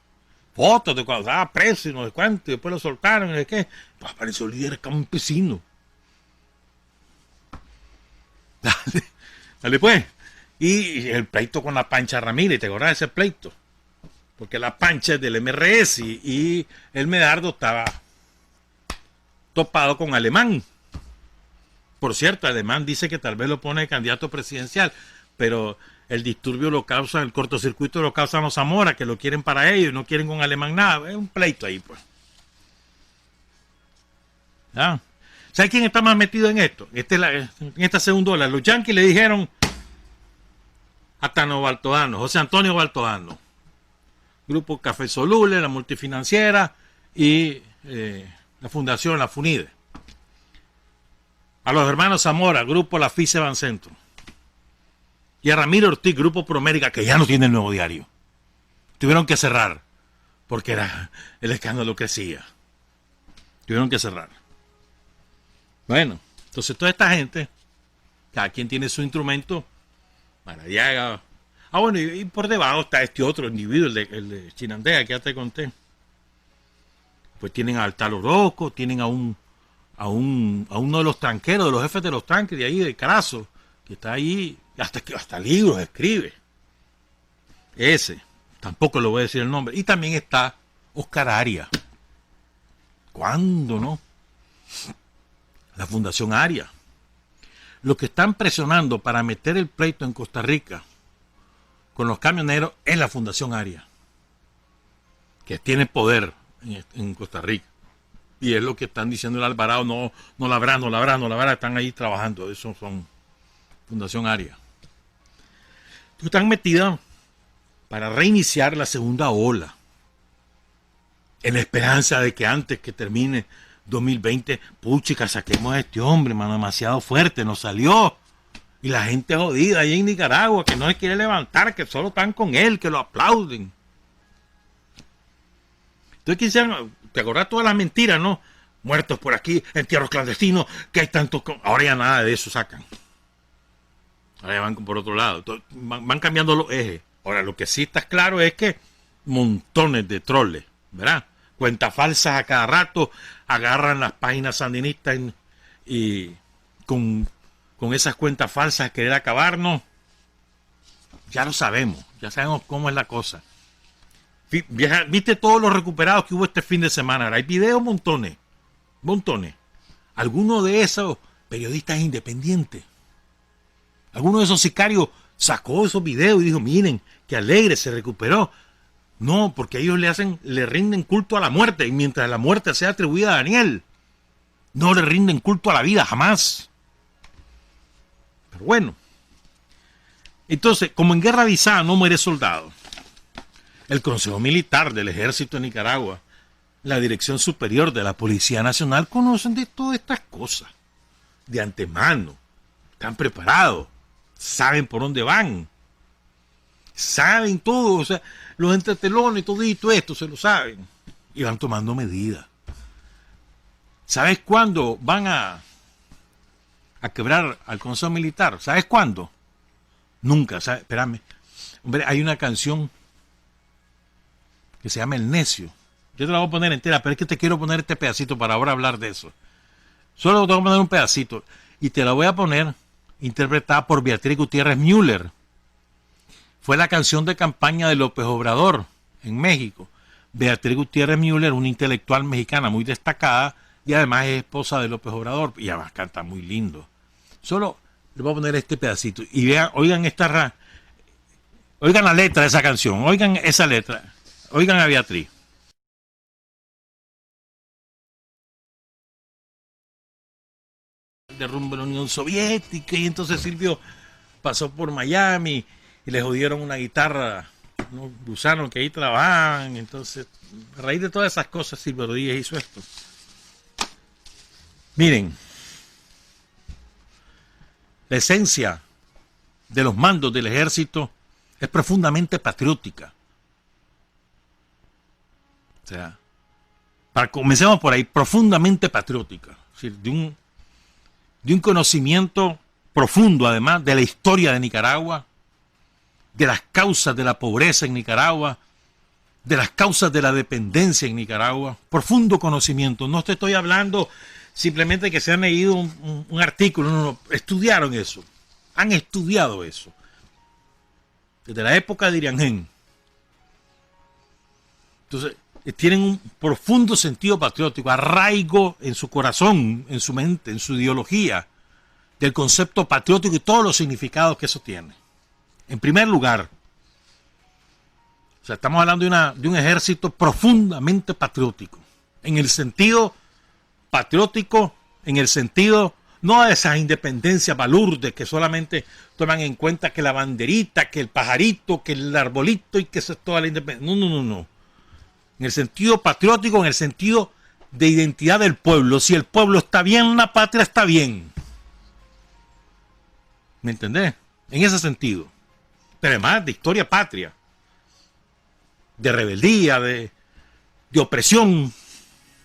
Fotos de cuando estaba preso y no sé cuánto, y después lo soltaron y no sé qué. Pues apareció el líder campesino. Dale pues. Y el pleito con la Pancha Ramírez, ¿te acordás de ese pleito? Porque la Pancha es del MRS y el Medardo estaba topado con Alemán. Por cierto, Alemán dice que tal vez lo pone de candidato presidencial, pero el disturbio lo causa, el cortocircuito lo causan los Zamora, que lo quieren para ellos, no quieren con Alemán nada. Es un pleito ahí, pues. ¿Ah? ¿Sabes quién está más metido en esto? En esta segunda ola. Los yanquis le dijeron a Tano Baltodano, José Antonio Baltodano, Grupo Café Soluble, la multifinanciera y la fundación, la FUNIDE. A los hermanos Zamora, Grupo La FICE Bancentro. Y a Ramiro Ortiz, Grupo Promérica, que ya no tiene el Nuevo Diario. Tuvieron que cerrar, porque el escándalo crecía. Tuvieron que cerrar. Bueno, entonces toda esta gente, cada quien tiene su instrumento, Maradiaga. Ah, bueno, y por debajo está este otro individuo, el de Chinandega, que ya te conté. Pues tienen a Altal Orozco, tienen a uno de los tranqueros, de los jefes de los tanques de ahí, de Carazo, que está ahí, hasta libros escribe. Ese, tampoco le voy a decir el nombre. Y también está Oscar Arias. ¿Cuándo, no? La Fundación Arias. Los que están presionando para meter el pleito en Costa Rica con los camioneros es la Fundación Arias, que tiene poder en Costa Rica. Y es lo que están diciendo el Alvarado, no la habrá, están ahí trabajando. Eso son Fundación Arias. Están metidas para reiniciar la segunda ola, en la esperanza de que antes que termine 2020, puchica, saquemos a este hombre, mano, demasiado fuerte, nos salió. Y la gente jodida ahí en Nicaragua, que no se quiere levantar, que solo están con él, que lo aplauden. Entonces quisieran, te acordás todas las mentiras, ¿no? Muertos por aquí, entierros clandestinos, que hay tantos... Ahora ya nada de eso sacan. Ahora ya van por otro lado. Entonces, van cambiando los ejes. Ahora, lo que sí está claro es que montones de troles, ¿verdad? Cuentas falsas a cada rato, agarran las páginas sandinistas y con esas cuentas falsas querer acabarnos. Ya lo sabemos, ya sabemos cómo es la cosa. ¿Viste todos los recuperados que hubo este fin de semana? Hay videos montones. Algunos de esos periodistas independientes, algunos de esos sicarios sacó esos videos y dijo, miren, qué alegre, se recuperó. No, porque ellos le rinden culto a la muerte, y mientras la muerte sea atribuida a Daniel, no le rinden culto a la vida, jamás. Pero bueno, entonces, como en guerra avisada no muere soldado, el Consejo Militar del Ejército de Nicaragua, la Dirección Superior de la Policía Nacional, conocen de todas estas cosas, de antemano, están preparados, saben por dónde van, saben todo, o sea, los entretelones, todito esto, se lo saben, y van tomando medidas. ¿Sabes cuándo van a quebrar al Consejo Militar? ¿Sabes cuándo? Nunca, ¿sabes? Espérame. Hombre, hay una canción que se llama El Necio. Yo te la voy a poner entera, pero es que te quiero poner este pedacito para ahora hablar de eso. Solo te voy a poner un pedacito. y te la voy a poner interpretada por Beatriz Gutiérrez Müller. Fue la canción de campaña de López Obrador en México. Beatriz Gutiérrez Müller, una intelectual mexicana muy destacada y además es esposa de López Obrador y además canta muy lindo. Solo le voy a poner este pedacito y vean, oigan la letra de esa canción, oigan esa letra, oigan a Beatriz. Derrumbe la Unión Soviética y entonces Silvio pasó por Miami y le jodieron una guitarra, unos gusanos que ahí trabajaban. Entonces, a raíz de todas esas cosas, Silvio Rodríguez hizo esto. Miren, la esencia de los mandos del ejército es profundamente patriótica. O sea, comencemos por ahí, profundamente patriótica. Es decir, de un conocimiento profundo, además, de la historia de Nicaragua, de las causas de la pobreza en Nicaragua, de las causas de la dependencia en Nicaragua. Profundo conocimiento. No te estoy hablando simplemente que se han leído un artículo, no, estudiaron eso, han estudiado eso. Desde la época de Iriangén. Entonces, tienen un profundo sentido patriótico, arraigo en su corazón, en su mente, en su ideología, del concepto patriótico y todos los significados que eso tiene. En primer lugar, o sea, estamos hablando de un ejército profundamente patriótico, en el sentido patriótico, en el sentido no de esas independencias balurdes que solamente toman en cuenta que la banderita, que el pajarito, que el arbolito y que eso es toda la independencia. No. En el sentido patriótico, en el sentido de identidad del pueblo. Si el pueblo está bien, la patria está bien. ¿Me entendés? En ese sentido. Pero además de historia patria. De rebeldía, de opresión,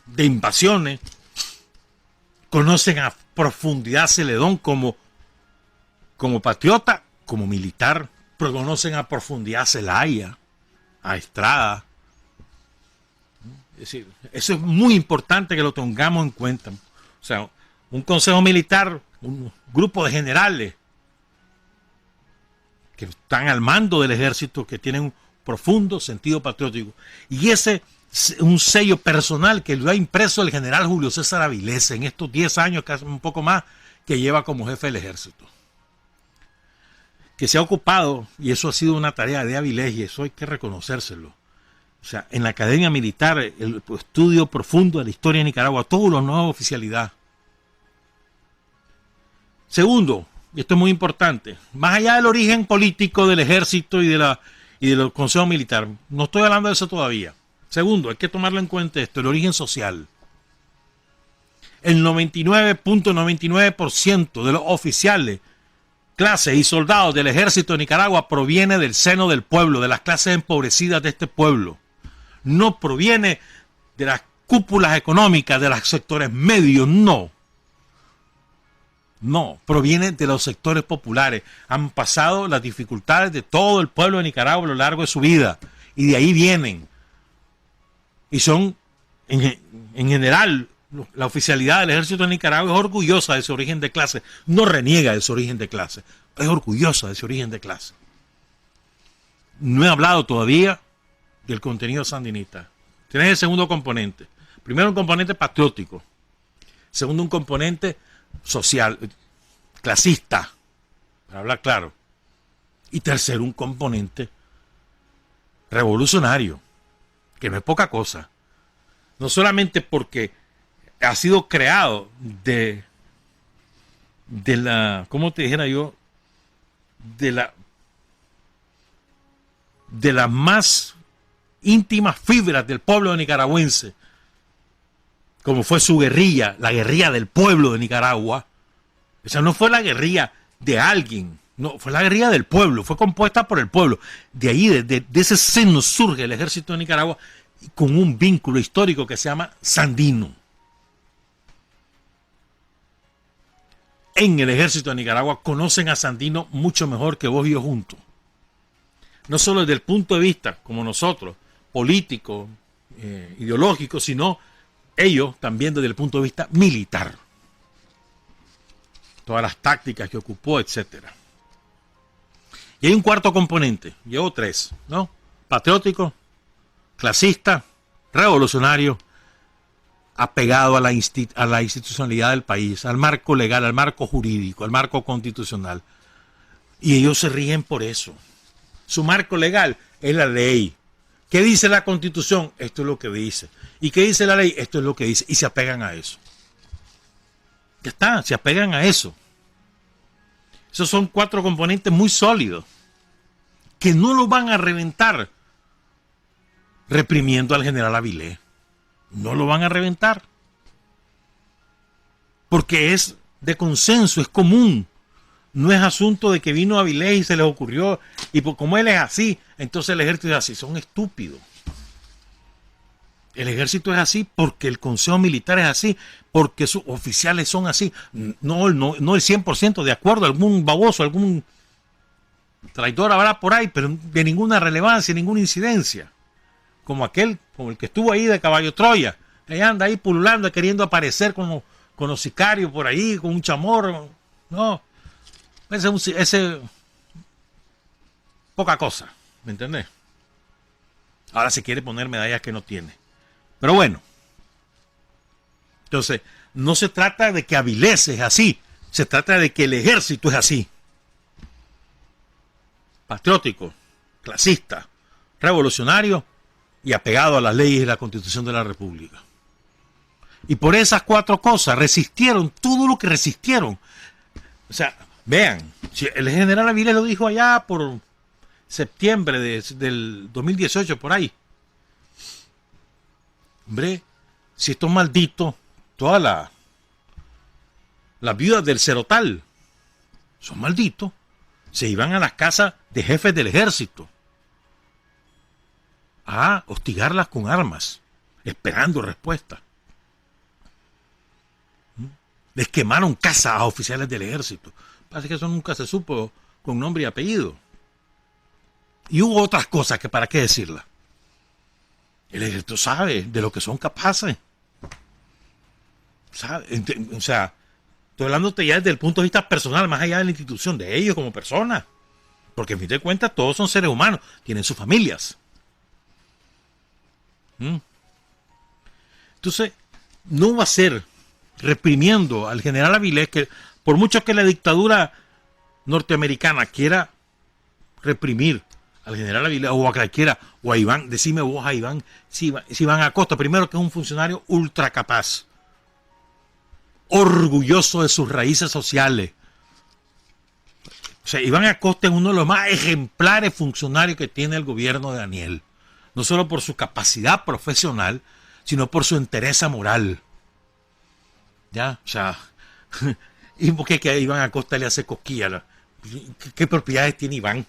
de invasiones. Conocen a profundidad a Celedón como patriota, como militar. Pero conocen a profundidad a Zelaya, a Estrada. Es decir, eso es muy importante que lo tengamos en cuenta. O sea, un consejo militar, un grupo de generales que están al mando del ejército, que tienen un profundo sentido patriótico. Y ese es un sello personal que lo ha impreso el general Julio César Avilés en estos 10 años, casi un poco más, que lleva como jefe del ejército. Que se ha ocupado, y eso ha sido una tarea de Avilés, y eso hay que reconocérselo. O sea, en la academia militar, el estudio profundo de la historia de Nicaragua, todos los nuevos oficialidad. Segundo, y esto es muy importante, más allá del origen político del ejército y del consejo militar, no estoy hablando de eso todavía. Segundo, hay que tomarlo en cuenta esto, el origen social. El 99.99% de los oficiales, clases y soldados del ejército de Nicaragua proviene del seno del pueblo, de las clases empobrecidas de este pueblo. No proviene de las cúpulas económicas, de los sectores medios, no. No, proviene de los sectores populares. Han pasado las dificultades de todo el pueblo de Nicaragua a lo largo de su vida. Y de ahí vienen. Y son, en general, la oficialidad del ejército de Nicaragua es orgullosa de su origen de clase. No reniega de su origen de clase. Es orgullosa de su origen de clase. No he hablado todavía del contenido sandinista. Tienes el segundo componente. Primero, un componente patriótico. Segundo, un componente social, clasista, para hablar claro. Y tercero, un componente revolucionario, que no es poca cosa. No solamente porque ha sido creado de la, ¿cómo te dijera yo? De las más íntimas fibras del pueblo nicaragüense, como fue su guerrilla, la guerrilla del pueblo de Nicaragua. O sea, no fue la guerrilla de alguien, no, fue la guerrilla del pueblo, fue compuesta por el pueblo. De ahí, de ese seno surge el ejército de Nicaragua con un vínculo histórico que se llama sandino. En el ejército de Nicaragua conocen a Sandino mucho mejor que vos y yo juntos. No solo desde el punto de vista, como nosotros, político, ideológico, sino ellos también desde el punto de vista militar. todas las tácticas que ocupó, etcétera. Y hay un cuarto componente, llevo tres, ¿no? Patriótico, clasista, revolucionario, apegado a la institucionalidad del país, al marco legal, al marco jurídico, al marco constitucional. Y ellos se ríen por eso. Su marco legal es la ley. ¿Qué dice la Constitución? Esto es lo que dice. ¿Y qué dice la ley? Esto es lo que dice. Y se apegan a eso. Ya está, se apegan a eso. Esos son cuatro componentes muy sólidos que no lo van a reventar reprimiendo al general Avilés. No lo van a reventar. Porque es de consenso, es común. No es asunto de que vino Avilés y se les ocurrió. Y como él es así, entonces el ejército es así. Son estúpidos. El ejército es así porque el consejo militar es así, porque sus oficiales son así. No el 100% de acuerdo, algún baboso, algún traidor habrá por ahí, pero de ninguna relevancia, ninguna incidencia. Como el que estuvo ahí de Caballo Troya, que anda ahí pululando, queriendo aparecer con los sicarios por ahí, con un chamorro. No, ese poca cosa, ¿me entendés? Ahora se quiere poner medallas que no tiene. Pero bueno, entonces, no se trata de que Avilés es así, se trata de que el ejército es así. Patriótico, clasista, revolucionario y apegado a las leyes y la Constitución de la República. Y por esas cuatro cosas resistieron todo lo que resistieron. O sea, vean, si el general Avilés lo dijo allá por septiembre del 2018, por ahí. Hombre, si estos malditos, todas las viudas del Cerotal, son malditos, se iban a las casas de jefes del ejército a hostigarlas con armas, esperando respuesta. Les quemaron casas a oficiales del ejército. Parece que eso nunca se supo con nombre y apellido. Y hubo otras cosas que para qué decirlas. El ejército sabe de lo que son capaces. ¿Sabe? O sea, estoy hablándote ya desde el punto de vista personal, más allá de la institución, de ellos como personas. Porque en fin de cuentas todos son seres humanos, tienen sus familias. Entonces, no va a ser reprimiendo al general Avilés, que por mucho que la dictadura norteamericana quiera reprimir al general Avilés o a cualquiera, o a Iván, decime vos a Iván, si Iván Acosta, primero que es un funcionario ultra capaz, orgulloso de sus raíces sociales. O sea, Iván Acosta es uno de los más ejemplares funcionarios que tiene el gobierno de Daniel. No solo por su capacidad profesional, sino por su entereza moral. ¿Ya? O sea, ¿y por qué que a Iván Acosta le hace cosquilla? ¿Qué propiedades tiene Iván?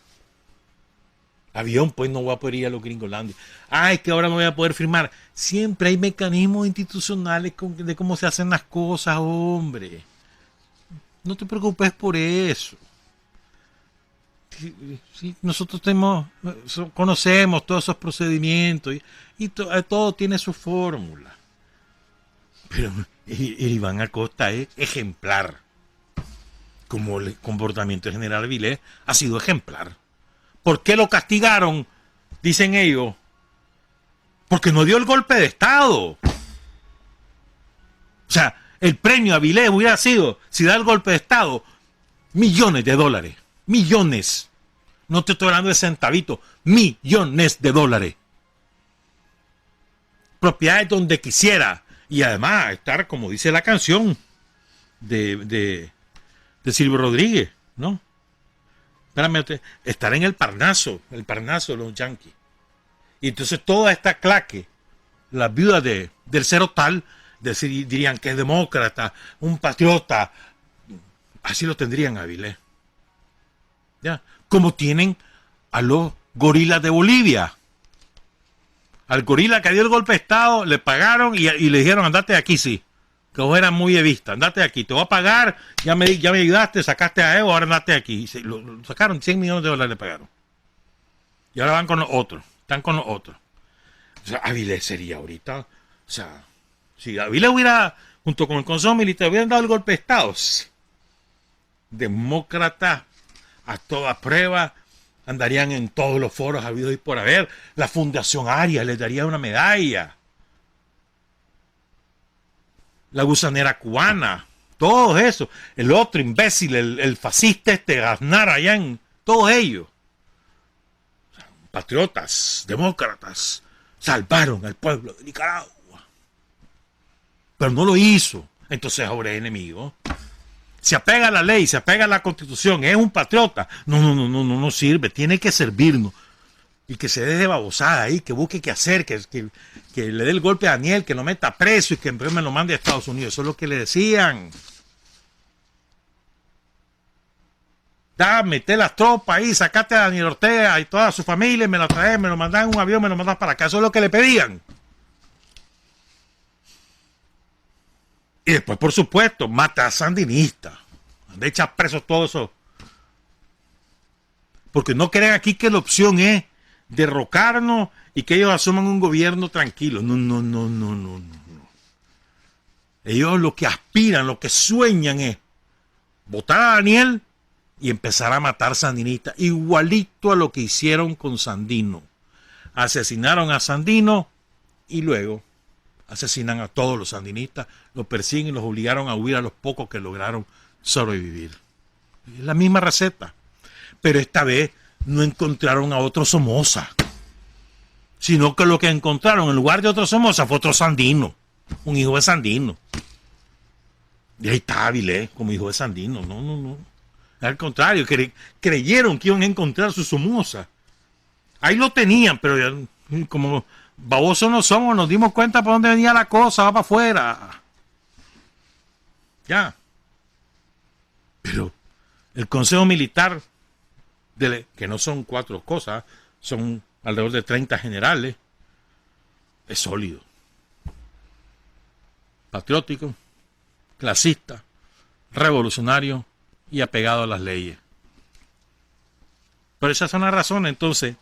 Avión, pues no voy a poder ir a los Gringolandia. Ay, que ahora no voy a poder firmar. Siempre hay mecanismos institucionales de cómo se hacen las cosas, hombre. No te preocupes por eso. Sí, nosotros conocemos todos esos procedimientos y todo tiene su fórmula. Pero el Iván Acosta es ejemplar. Como el comportamiento del general Avilés ha sido ejemplar. ¿Por qué lo castigaron? Dicen ellos. Porque no dio el golpe de Estado. O sea, el premio a Avilés hubiera sido, si da el golpe de Estado, millones de dólares. Millones. No te estoy hablando de centavitos. Millones de dólares. Propiedades donde quisiera. Y además estar, como dice la canción de Silvio Rodríguez, ¿no? Espérame, estar en el Parnaso de los Yankees. Y entonces toda esta claque, las viudas del Cerotal, dirían que es demócrata, un patriota. Así lo tendrían a Avilés. ¿Ya? Como tienen a los gorilas de Bolivia. Al gorila que dio el golpe de Estado le pagaron y le dijeron andate de aquí, sí. Que vos eras muy evista, andate de aquí, te voy a pagar, ya me ayudaste, sacaste a Evo, ahora andate de aquí. Lo sacaron, 100 millones de dólares le pagaron. Y ahora van con los otros, están con los otros. O sea, Avilés sería ahorita, o sea, si Avilés hubiera, junto con el Consejo Militar, hubieran dado el golpe de Estado, demócratas a toda prueba, andarían en todos los foros habidos y por haber. La Fundación Arias les daría una medalla. La gusanera cubana, todo eso. El otro imbécil, el fascista Aznar allá en todos ellos. Patriotas, demócratas, salvaron al pueblo de Nicaragua. Pero no lo hizo. Entonces ahora es enemigo. Se apega a la ley, se apega a la Constitución, es un patriota. No sirve, tiene que servirnos. Y que se deje de babosada ahí, que busque qué hacer, que le dé el golpe a Daniel, que lo meta preso y que me lo mande a Estados Unidos. Eso es lo que le decían. Mete las tropas ahí, sacate a Daniel Ortega y toda su familia, me lo traes, me lo mandan en un avión, me lo mandas para acá. Eso es lo que le pedían. Y después, por supuesto, mata a sandinistas. De echar presos todos esos. Porque no creen aquí que la opción es derrocarnos y que ellos asuman un gobierno tranquilo. No. Ellos lo que aspiran, lo que sueñan es votar a Daniel y empezar a matar sandinistas, igualito a lo que hicieron con Sandino. Asesinaron a Sandino y luego asesinan a todos los sandinistas, los persiguen y los obligaron a huir a los pocos que lograron sobrevivir. Es la misma receta. Pero esta vez no encontraron a otro Somoza, sino que lo que encontraron en lugar de otro Somoza fue otro Sandino, un hijo de Sandino. Y ahí está Avilés como hijo de Sandino. No. Al contrario, creyeron que iban a encontrar su Somoza. Ahí lo tenían, pero ya, como babosos no somos, nos dimos cuenta por dónde venía la cosa, va para afuera. Ya. Pero el Consejo Militar, que no son 4 cosas, son alrededor de 30 generales, es sólido. Patriótico, clasista, revolucionario y apegado a las leyes. Pero esas son las razones. Entonces,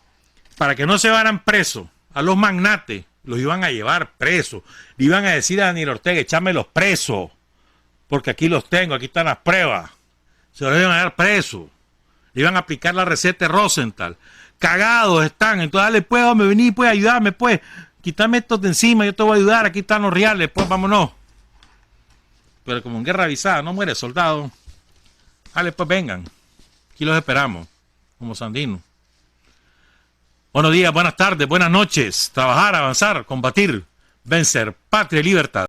para que no se vayan presos a los magnates, los iban a llevar presos. Le iban a decir a Daniel Ortega, échamelos presos, porque aquí los tengo, aquí están las pruebas. Se los iban a dar presos. Le iban a aplicar la receta de Rosenthal. Cagados están. Entonces, dale, pues, hombre, vení, pues, ayudarme, pues. Quítame estos de encima, yo te voy a ayudar. Aquí están los reales, pues, vámonos. Pero como en guerra avisada, no muere soldado. Dale, pues, vengan. Aquí los esperamos, como Sandino. Buenos días, buenas tardes, buenas noches. Trabajar, avanzar, combatir, vencer, patria y libertad.